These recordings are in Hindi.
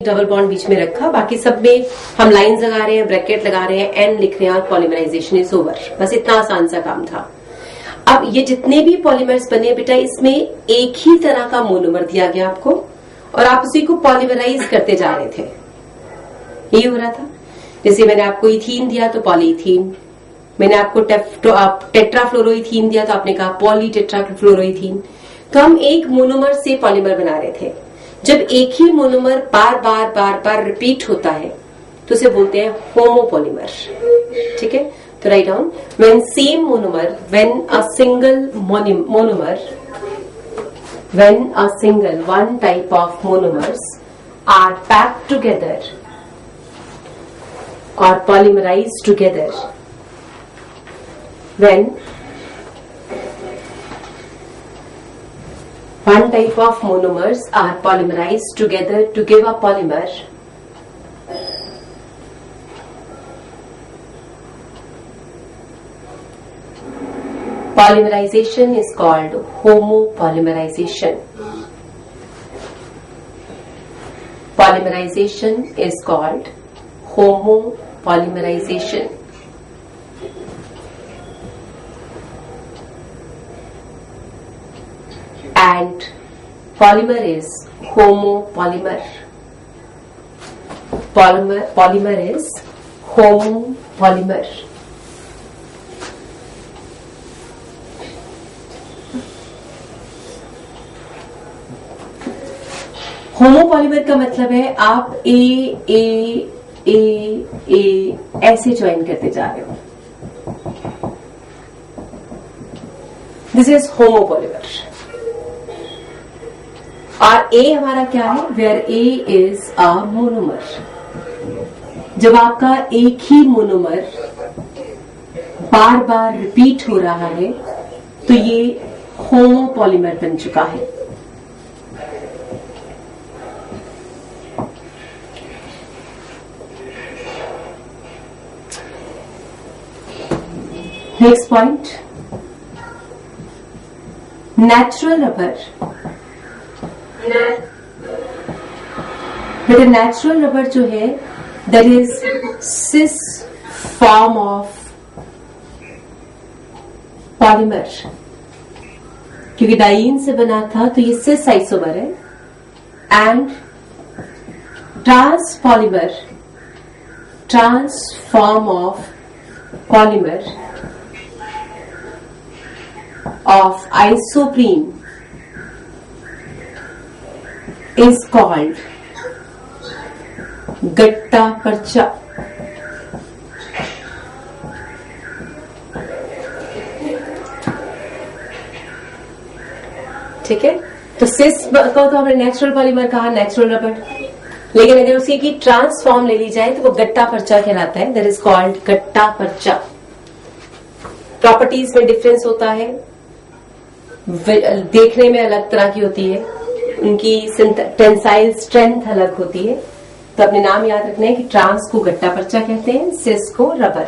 डबल बॉन्ड बीच में रखा, बाकी सब में हम लाइंस लगा रहे हैं, ब्रैकेट लगा रहे हैं, एन लिख रहे हैं और पॉलीमराइजेशन इज ओवर। बस इतना आसान सा काम था। अब ये जितने भी पॉलीमर्स बने बेटा, इसमें एक ही तरह का मोनोमर दिया गया आपको और आप उसी को पॉलीमराइज करते जा रहे थे। ये हो रहा था। जैसे मैंने आपको इथीन दिया तो पॉलीइथीन, मैंने आपको टेट्राफ्लोरोइथीन दिया तो आपने कहा पॉली टेट्राफ्लोरोइथीन। तो हम एक मोनोमर से पॉलीमर बना रहे थे। जब एक ही मोनोमर बार बार रिपीट होता है तो उसे बोलते हैं होमोपॉलीमर। ठीक है, तो right down when same monomer, when a single monomer, when a single one type of monomers are packed together or polymerized together, when one type of monomers are polymerized together to give a polymer, polymerization is called homopolymerization. Polymerization is called homopolymerization. And polymer is homopolymer. Polymer is homopolymer. Homopolymer का मतलब है आप ए ऐसे ज्वाइन करते जा रहे हो। This is homopolymer. और ए हमारा क्या है? Where A is a monomer. जब आपका एक ही मोनोमर बार बार रिपीट हो रहा है तो ये होमोपॉलीमर बन चुका है। Next point, natural rubber. बेटा नेचुरल रबर जो है that is cis form of polymer. क्योंकि डाइईन से बना था तो ये सिस आइसोमर है। And trans polymer, trans form of polymer of isoprene is called gutta percha. ठीक है, तो सिस को तो हमने नेचुरल पॉलीमर कहा, नेचुरल रबर। लेकिन अगर उसी की ट्रांसफॉर्म ले ली जाए तो वो गट्टा पर्चा कहलाता है। दैट इज कॉल्ड गट्टा पर्चा। प्रॉपर्टीज में डिफरेंस होता है, देखने में अलग तरह की होती है, उनकी टेंसाइल स्ट्रेंथ अलग होती है। तो अपने नाम याद रखना है कि ट्रांस को गट्टा पर्चा कहते हैं, सिस को rubber.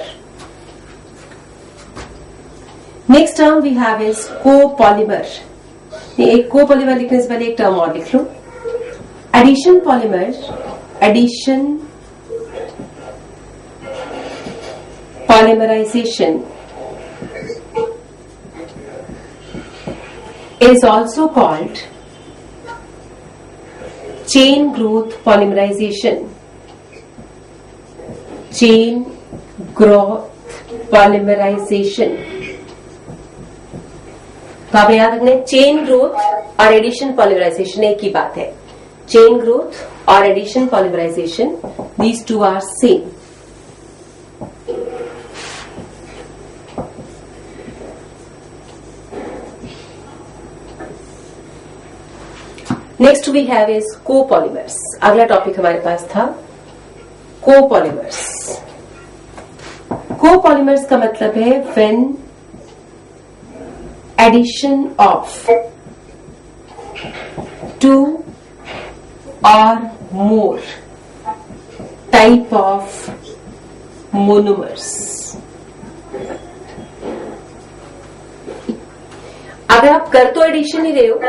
Next term we have is copolymer. एक कोपॉलीमर लिखने से पहले एक टर्म और लिख लो, addition polymer. Addition polymerisation is also called chain growth polymerization. Chain growth polymerization. तो आप याद रखना है चेन ग्रोथ और एडिशन पॉलीमराइजेशन एक ही बात है। चेन ग्रोथ और addition polymerisation, these two are same. Next we have is copolymers. अगला टॉपिक हमारे पास था कोपॉलीमर्स। कोपॉलीमर्स का मतलब है when addition of two or more type of monomers अगर आप कर तो एडिशन ही रहे हो,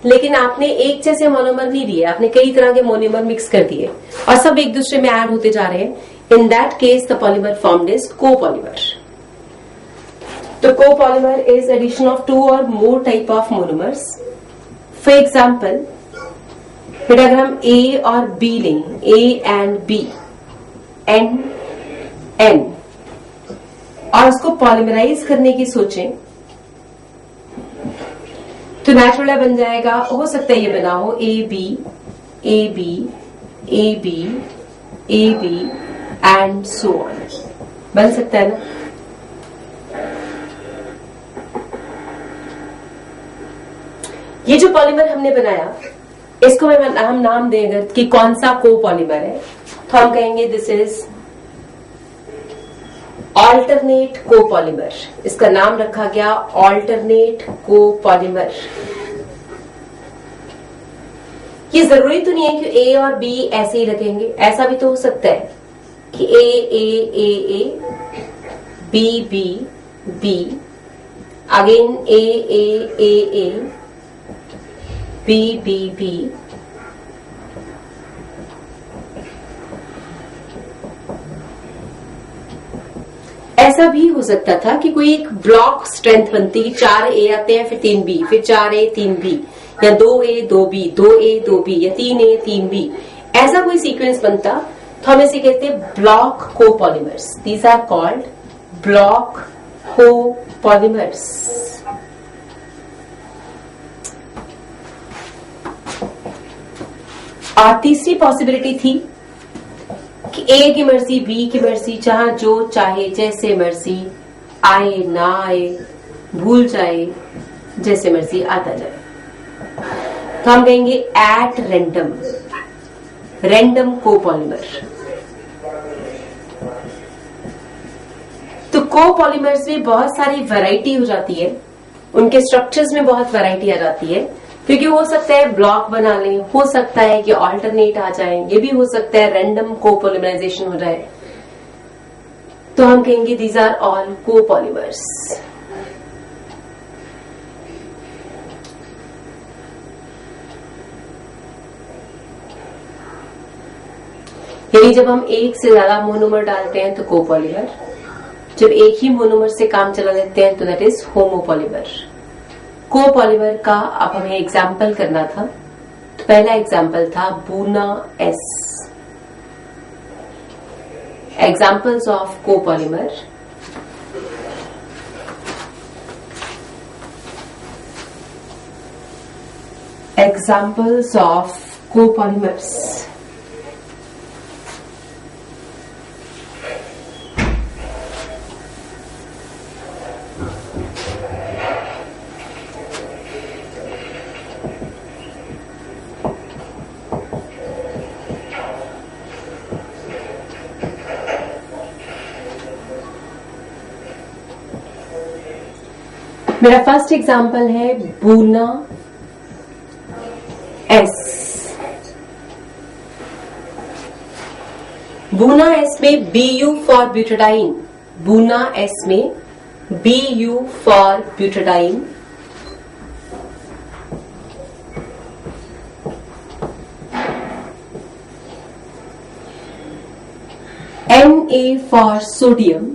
लेकिन आपने एक जैसे मोनोमर नहीं दिए, आपने कई तरह के मोनोमर मिक्स कर दिए और सब एक दूसरे में ऐड होते जा रहे हैं, in that case the polymer formed is copolymer. तो copolymer is addition of two or more type of monomers. For example, फिर अगर हम ए और बी लें, A and B, n n, और उसको पॉलीमराइज करने की सोचें तो नेचुरल बन जाएगा. हो सकता है ये बना हो A B A B A B A B and so on. बन सकता है ना. ये जो पॉलीमर हमने बनाया, इसको हम नाम देंगे कि कौन सा कोपॉलीमर है, तो हम कहेंगे दिस इज ऑल्टरनेट कोपॉलीमर. इसका नाम रखा गया ऑल्टरनेट कोपॉलीमर. ये जरूरी तो नहीं है कि ए और बी ऐसे ही लगेंगे, ऐसा भी तो हो सकता है कि ए ए ए ए, बी बी बी, अगेन ए ए ए ए, बी बी बी. ऐसा भी हो सकता था कि कोई एक ब्लॉक स्ट्रेंथ बनती, 4 ए आते हैं, फिर 3 बी, फिर 4 ए 3 बी, या 2 ए 2 बी, 2 ए 2 बी, या 3 ए 3 बी. ऐसा कोई सीक्वेंस बनता तो हम इसे कहते हैं block copolymers. These are called block copolymers. और तीसरी पॉसिबिलिटी थी कि ए की मर्जी, बी की मर्जी, जहां जो चाहे, जैसे मर्जी आए ना आए, भूल जाए, जैसे मर्जी आता जाए. तो हम कहेंगे एट रैंडम, रैंडम कोपॉलीमर. तो कोपॉलीमर्स में बहुत सारी वैरायटी हो जाती है, उनके स्ट्रक्चर्स में बहुत वैरायटी आ जाती है, क्योंकि हो सकता है ब्लॉक बना लें, हो सकता है कि ऑल्टरनेट आ जाए, ये भी हो सकता है रैंडम कोपॉलीमराइजेशन हो जाए. तो हम कहेंगे दीज आर ऑल कोपॉलीमर्स. यानी जब हम एक से ज्यादा मोनोमर डालते हैं तो कोपॉलीमर, जब एक ही मोनोमर से काम चला लेते हैं तो दैट इज होमोपॉलीमर. कोपॉलीमर का अब हमें एग्जाम्पल करना था, तो पहला एग्जाम्पल था Buna S. Examples of copolymer, examples of copolymers. मेरा फर्स्ट एग्जाम्पल है बूना एस. बूना एस में B U for butadiene, Buna S में B U for butadiene, N A for sodium,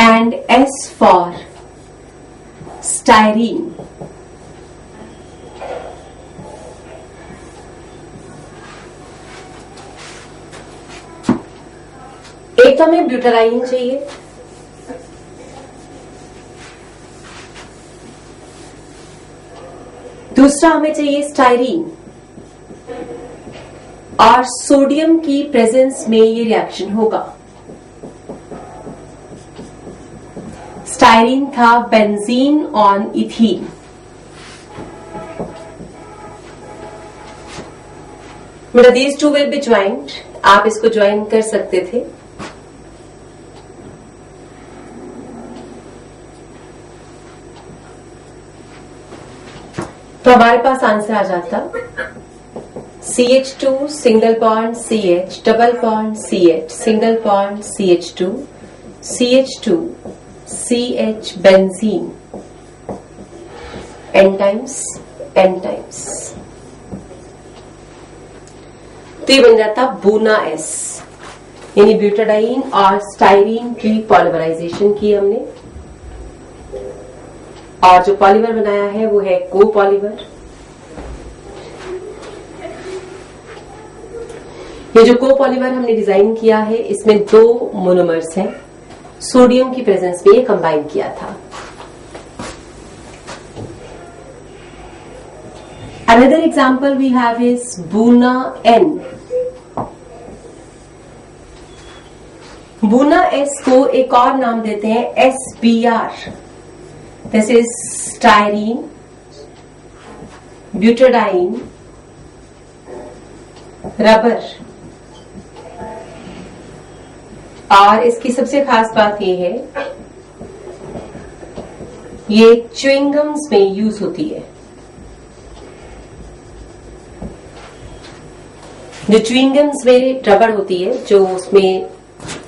and S for styrene. एक तो हमें ब्यूटाडाइन चाहिए, दूसरा हमें चाहिए स्टाइरीन, और सोडियम की प्रेजेंस में ये रिएक्शन होगा. स्टाइरीन था benzene on ethene. But these two will be joint. आप इसको ज्वाइन कर सकते थे. तो हमारे पास आंसर आ जाता CH2 single bond CH, double bond CH, single bond CH2, CH2 CH benzene, N times N times, तो ये बन जाता बूना S, यानी ब्यूटाडाइन और स्टाइरीन की पॉलीमराइजेशन की हमने, और जो पॉलीमर बनाया है वो है कोपॉलीमर। ये जो कोपॉलीमर हमने डिजाइन किया है इसमें 2 मोनोमर्स हैं, सोडियम की प्रेजेंस में ये कंबाइन किया था। Another example we have is Buna N. Buna S को एक और नाम देते हैं SBr. This is styrene, butadiene, rubber. और इसकी सबसे खास बात ये है, ये च्युइंगम्स में यूज होती है। जो च्युइंगम्स में रबर होती है, जो उसमें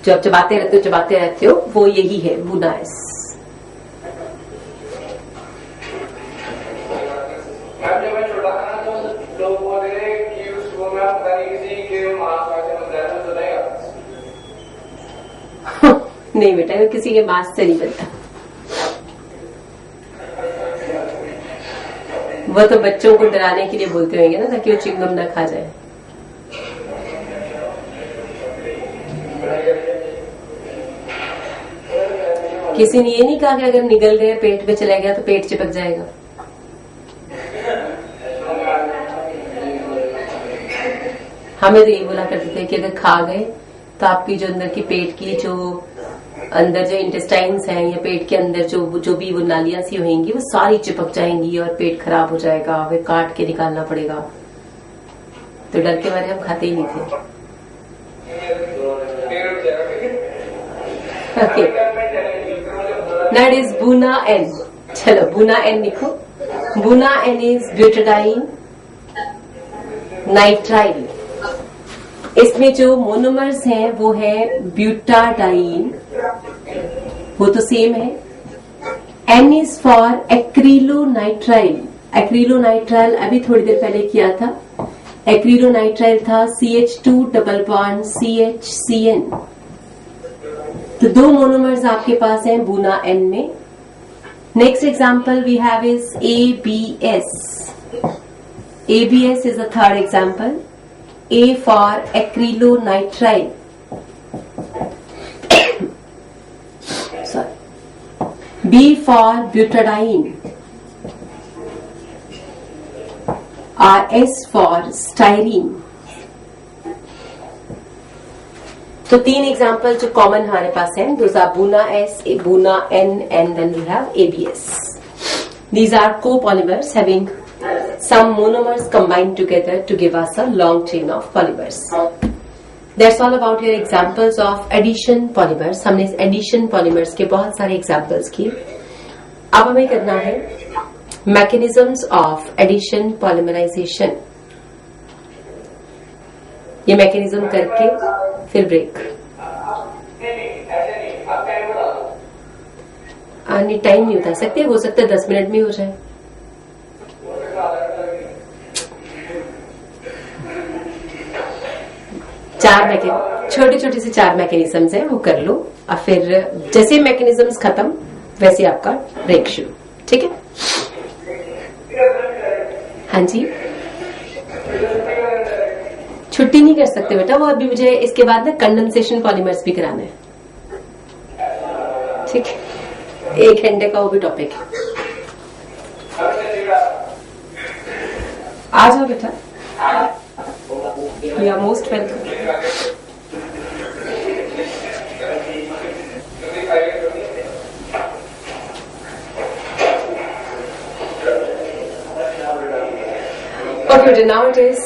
जब चबाते रहते हो वो यही है बूना एस। नहीं बेटा, वो किसी के मांस से नहीं बनता, वो तो बच्चों को डराने के लिए बोलते होंगे ना, ताकि वो चिंगम ना खा जाए। किसी ने ये नहीं कहा कि अगर निगल गए पेट पे चला गया तो पेट चिपक जाएगा। हमें तो यही बोला करते थे कि अगर खा गए तो आपकी जो अंदर की पेट की जो अंदर जो इंटेस्टाइन्स हैं या पेट के अंदर जो भी वो नालियां सी होंगी वो सारी चिपक जाएंगी और पेट खराब हो जाएगा, फिर काट के निकालना पड़ेगा। तो डर के बारे हम खाते ही नहीं थे। Okay, that is Buna N. चलो बूना एन लिखो। Buna N is butadiene nitrile. इसमें जो मोनोमर्स हैं वो है ब्यूटाडाइन, वो तो सेम है। N is for acrylonitrile. Acrylonitrile अभी थोड़ी देर पहले किया था। एक्रिलोनाइट्राइल था CH2 डबल बॉन्ड CHCN। तो 2 मोनोमर्स आपके पास हैं बूना एन में। Next example we have is ABS. ABS is a third example. A for acrylonitrile. Sorry. B for butadiene. और S for styrene. तो 3 एग्जाम्पल जो कॉमन हमारे पास हैं, those are Buna S, Buna N, and then we have ABS. These are copolymers having some monomers combined together to give us a long chain of polymers. That's all about your examples of addition polymers. हमने इस addition polymers के बहुत सारे examples किए। अब हमें करना है mechanisms of addition polymerization. ये mechanism करके फिर ब्रेक। नहीं, टाइम नहीं बता सकते, हो सकता है 10 मिनट में हो जाए। छोटे छोटे से 4 मैकेनिज्म्स हैं, वो कर लो और फिर जैसे मैकेनिज्म्स खत्म वैसे आपका ब्रेक शुरू। ठीक है? हाँ जी, छुट्टी नहीं कर सकते बेटा, वो अभी मुझे इसके बाद ना कंडेंसेशन पॉलीमर्स भी कराना है। ठीक है, 1 घंटे का वो भी टॉपिक है। आ जाओ बेटा, you are most welcome. Okay, now it is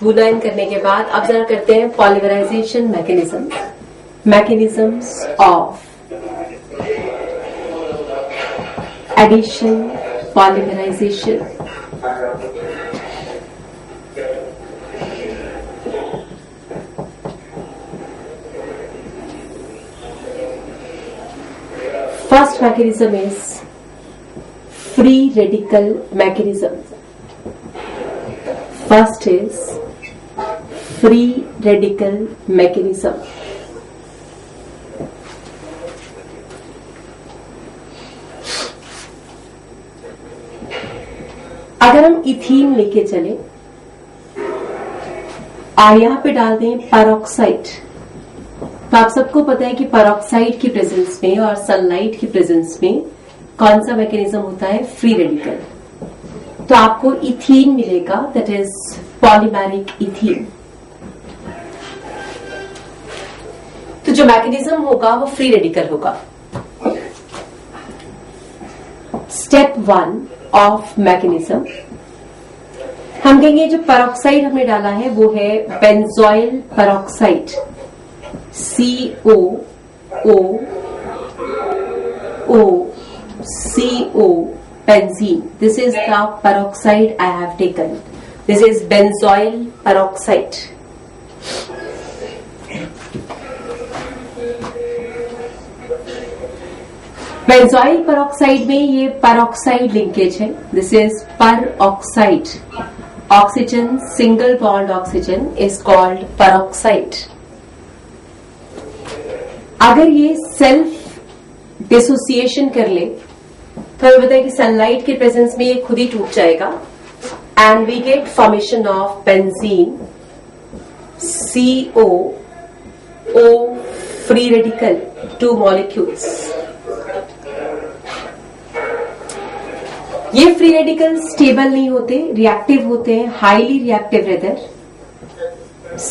बुनाइन करने के बाद अब जरा करते हैं polymerisation mechanisms of addition polymerisation. First mechanism is free radical mechanism. First is free radical mechanism. अगर हम इथीन लेके चले और यहां पे डाल दें पेरोक्साइड, तो आप सबको पता है कि पेरोक्साइड की प्रेजेंस में और सनलाइट की प्रेजेंस में कौन सा मैकेनिज्म होता है, फ्री रेडिकल। तो आपको इथीन मिलेगा, दैट इज पॉलीमेरिक इथीन। तो जो मैकेनिज्म होगा वो फ्री रेडिकल होगा। स्टेप 1 ऑफ मैकेनिज्म, हम कहेंगे जो पेरोक्साइड हमने डाला है वो है benzoyl peroxide, COO benzene. This is the peroxide I have taken. This is benzoyl peroxide. Benzoyl peroxide में ये पेरोक्साइड लिंकेज है, this is peroxide. Oxygen, single bond oxygen is called peroxide. अगर ये सेल्फ डिसोसिएशन कर ले तो हमें बताया कि सनलाइट के प्रेजेंस में ये खुद ही टूट जाएगा and we get formation of benzene, COO free radical, 2 molecules. ये फ्री रेडिकल स्टेबल नहीं होते, रिएक्टिव होते हैं, highly reactive rather.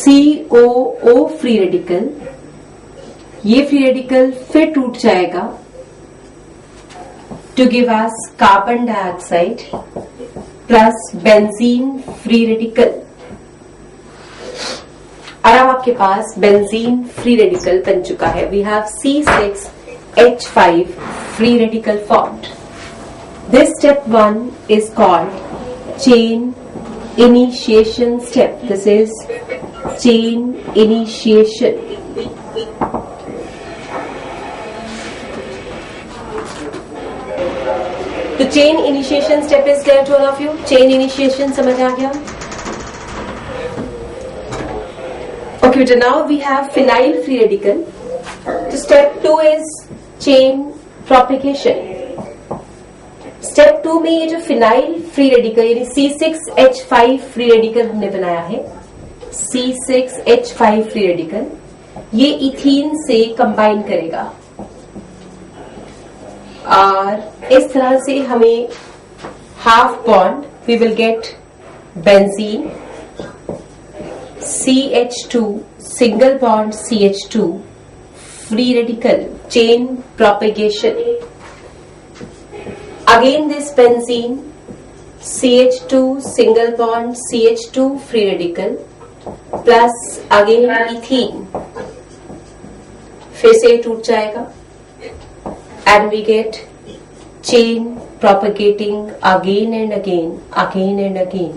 COO free radical, ये फ्री रेडिकल फिर टूट जाएगा to give us carbon dioxide plus benzene free radical. और अब आपके पास बेंजीन फ्री रेडिकल बन चुका है। We have C6H5 free radical formed. This step 1 is called chain initiation step. This is chain initiation. तो chain initiation step is clear to all of you? Chain initiation समझ आ गया? Okay, so now we have phenyl free radical. So step 2 is chain propagation. Step 2 में ये जो फिनाइल फ्री रेडिकल यानी C6H5 फ्री रेडिकल हमने बनाया है, C6H5 फ्री रेडिकल, ये इथीन से कंबाइन करेगा और इस तरह से हमें half bond, we will get benzene, CH2 single bond CH2 free radical, chain propagation. Again this benzene, CH2 single bond CH2 free radical plus again ethene, फिर से टूट जाएगा and we get chain propagating again and again and again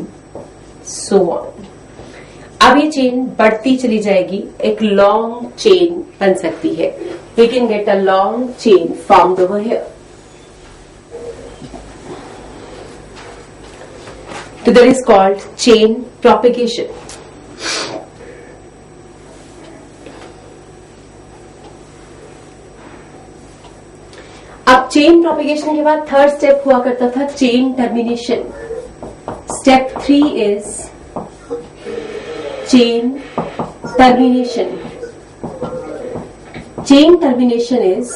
so on. अब ये चेन बढ़ती चली जाएगी, एक लॉन्ग चेन बन सकती है। We can get a long chain formed over here. So that is called chain propagation. अब चेन प्रोपेगेशन के बाद थर्ड स्टेप हुआ करता था chain termination. Step 3 is chain termination. Chain termination is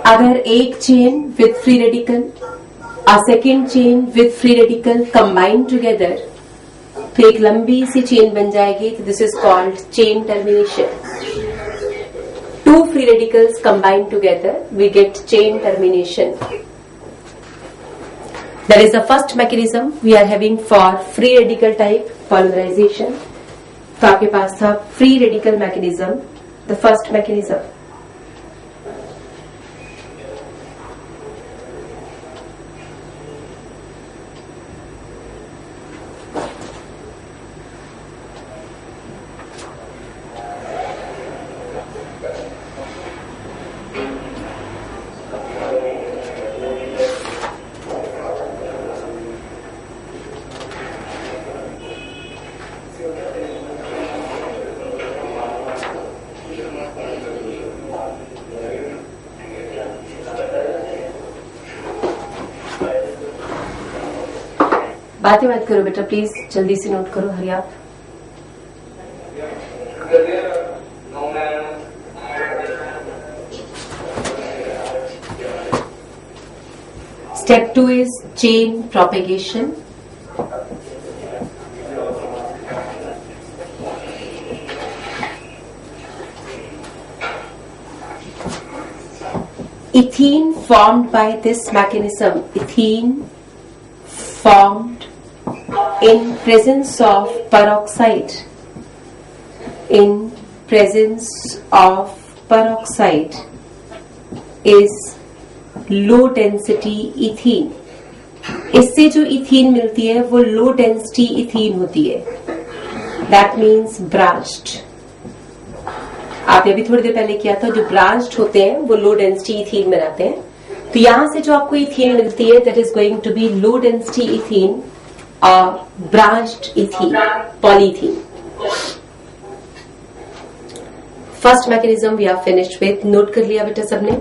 अगर एक chain with free radical, a second chain with free radical combined together, तो एक लंबी सी चेन बन जाएगी, तो this is called chain termination. 2 free radicals combined together, we get chain termination. That is the first mechanism we are having for free radical type polymerization. तो आपके पास था free radical mechanism, the first mechanism. बातें मत करो बेटा, प्लीज जल्दी से नोट करो, हरी आप। Step 2 is chain propagation. Ethene formed by this mechanism, ethene formed in presence of peroxide. In presence of peroxide is low density ethene. इससे जो इथीन मिलती है वो लो डेंसिटी इथीन होती है, दैट मीन्स ब्रांच्ड। आपने अभी थोड़ी देर पहले किया था, जो ब्रांच्ड होते हैं वो लो डेंसिटी इथीन बनाते हैं। तो यहां से जो आपको इथीन मिलती है that is going to be low density ethene और branched ethene, polythene. First mechanism we are finished with. Note कर लिया बेटा सबने?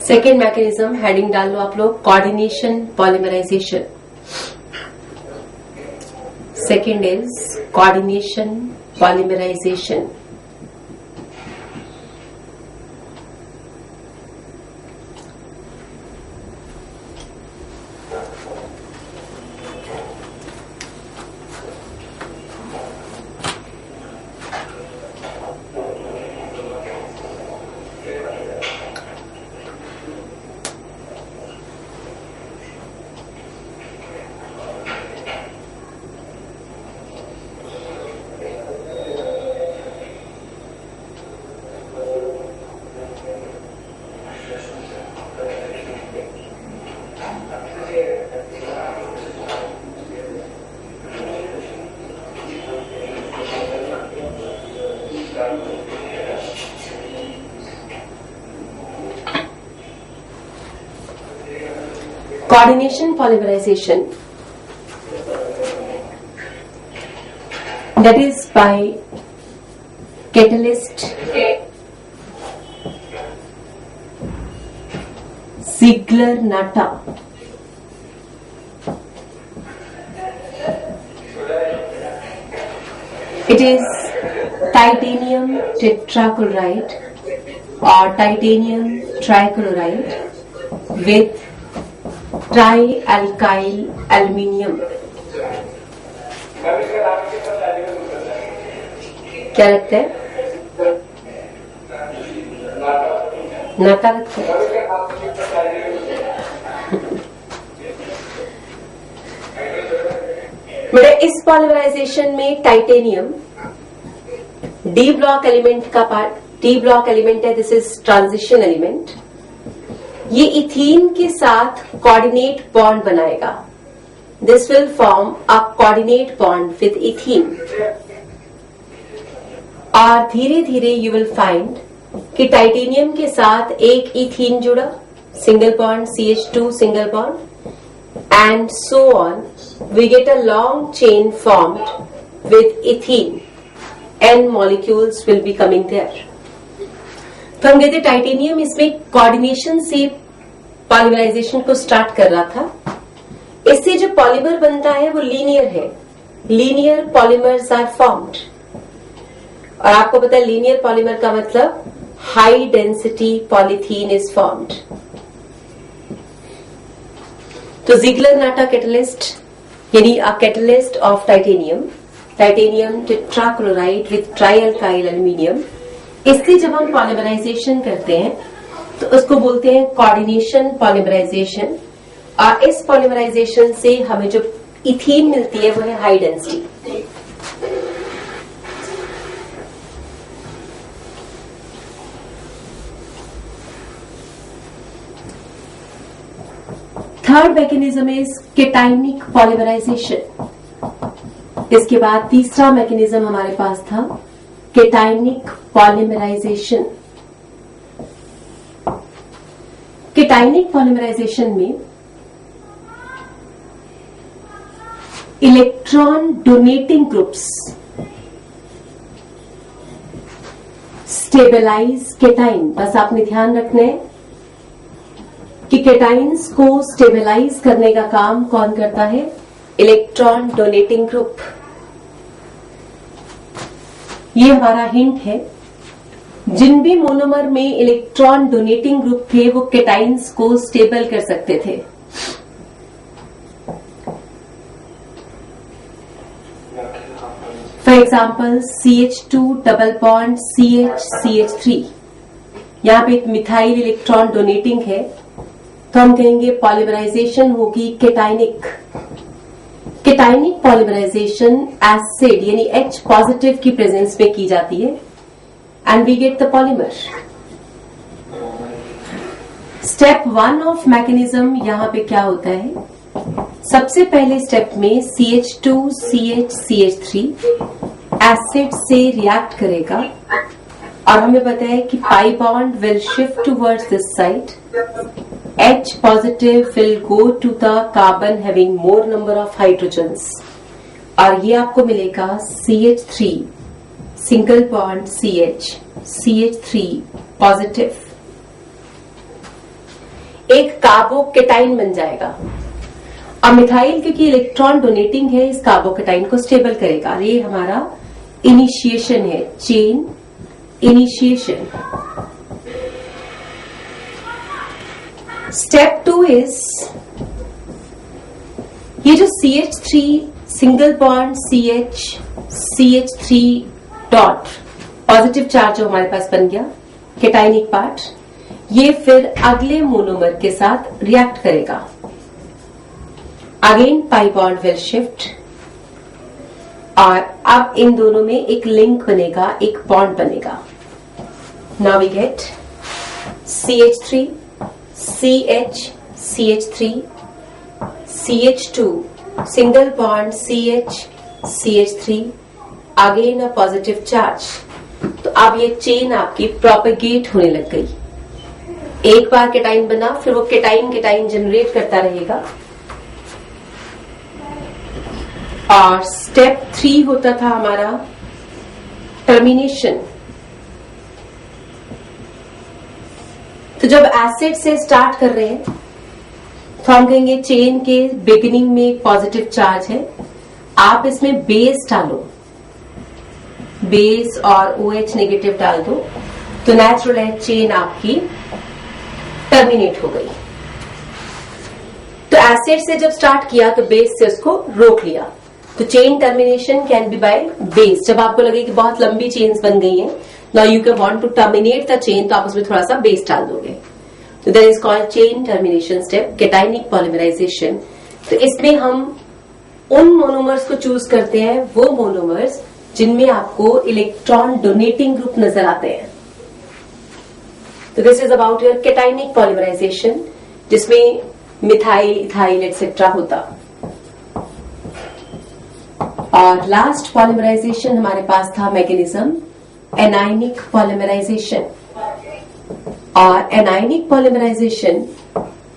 सेकेंड मैकेनिज्म हेडिंग डाल लो आप लोग, coordination polymerisation. Second is coordination polymerisation. Coordination polymerization, that is by catalyst Ziegler-Natta. It is titanium tetrachloride or titanium trichloride with trialkyl aluminium. क्या लगता है? नाता लगता है। बेटा इस पॉलीमराइजेशन में टाइटेनियम डी ब्लॉक एलिमेंट का पार्ट, डी ब्लॉक एलिमेंट है, दिस इज ट्रांजिशन एलिमेंट। ये इथीन के साथ कोऑर्डिनेट बॉन्ड बनाएगा। This will form a coordinate bond with ethene और धीरे धीरे यू विल फाइंड कि टाइटेनियम के साथ एक इथीन जुड़ा, single bond CH2 single bond and so on, we get a long chain formed with ethene, n molecules will be coming there. तो हम कहते टाइटेनियम इसमें कोऑर्डिनेशन से पॉलीमराइजेशन को स्टार्ट कर रहा था। इससे जो पॉलीमर बनता है वो लीनियर है, लीनियर पॉलीमर्स आर फॉर्म्ड। और आपको पता है लीनियर पॉलीमर का मतलब high density polythene is formed. तो Ziegler-Natta कैटलिस्ट यानी a catalyst of titanium, titanium tetrachloride with trialkyl aluminium, इससे जब हम पॉलीमराइजेशन करते हैं तो उसको बोलते हैं कोऑर्डिनेशन पॉलीमराइजेशन। और इस पॉलीमराइजेशन से हमें जो इथीन मिलती है वो है high density. Third mechanism is cationic polymerisation. इसके बाद तीसरा मैकेनिज्म हमारे पास था केटाइनिक पॉलीमराइजेशन। केटाइनिक पॉलीमराइजेशन में electron donating groups stabilise cation. बस आपने ध्यान रखना है कि केटाइन्स को स्टेबलाइज करने का काम कौन करता है? Electron donating group. ये हमारा हिंट है। जिन भी मोनोमर में इलेक्ट्रॉन डोनेटिंग ग्रुप थे वो केटाइन्स को स्टेबल कर सकते थे। For example CH2 double bond CH3। यहां पे एक मिथाइल इलेक्ट्रॉन डोनेटिंग है तो हम कहेंगे पॉलीमराइजेशन होगी केटाइनिक। केटाइनिक पॉलीमराइजेशन एसिड यानी H पॉजिटिव की प्रेजेंस में की जाती है and we get the polymer. Step 1 of mechanism यहां पे क्या होता है? सबसे पहले स्टेप में CH2 CH3 एसिड से रिएक्ट करेगा और हमें पता है कि pi bond will shift towards this side. H positive will go to the carbon having more number of hydrogens और ये आपको मिलेगा CH3 single bond CH3 positive. एक कार्बोकेटाइन बन जाएगा और मिथाइल क्योंकि इलेक्ट्रॉन डोनेटिंग है इस कार्बोकेटाइन को स्टेबल करेगा। ये हमारा इनिशिएशन है, चेन इनिशिएशन। स्टेप 2 इज ये जो CH3 single bond CH3 dot positive charge जो हमारे पास बन गया केटाइनिक पार्ट, ये फिर अगले मोनोमर के साथ रिएक्ट करेगा। Again pi bond will shift और अब इन दोनों में एक लिंक बनेगा, एक बॉन्ड बनेगा। Now we get CH3 CH3 CH2 single bond CH3 again a positive charge. तो अब ये चेन आपकी प्रोपेगेट होने लग गई। एक बार केटाइन बना फिर वो केटाइन जनरेट करता रहेगा। और स्टेप 3 होता था हमारा टर्मिनेशन। तो जब एसिड से स्टार्ट कर रहे हैं तो हम कहेंगे चेन के बिगिनिंग में एक पॉजिटिव चार्ज है, आप इसमें बेस डालो, बेस और OH नेगेटिव डाल दो तो नेचुरल है चेन आपकी टर्मिनेट हो गई। तो एसिड से जब स्टार्ट किया तो बेस से उसको रोक लिया। तो chain termination can be by base. जब आपको लगे कि बहुत लंबी चेन्स बन गई हैं, now you can want to terminate the chain, तो आप उसमें थोड़ा सा बेस डाल दोगे। तो that is called chain termination step, cationic polymerisation. तो इसमें हम उन मोनोमर्स को चूज करते हैं, वो मोनोमर्स जिनमें आपको इलेक्ट्रॉन डोनेटिंग ग्रुप नजर आते हैं। तो this is about your cationic polymerisation, जिसमें मिथाइल, इथाइल एक्सेट्रा होता। और लास्ट पॉलीमराइजेशन हमारे पास था मैकेनिज्म एनायनिक पॉलीमराइजेशन। और एनायनिक पॉलीमराइजेशन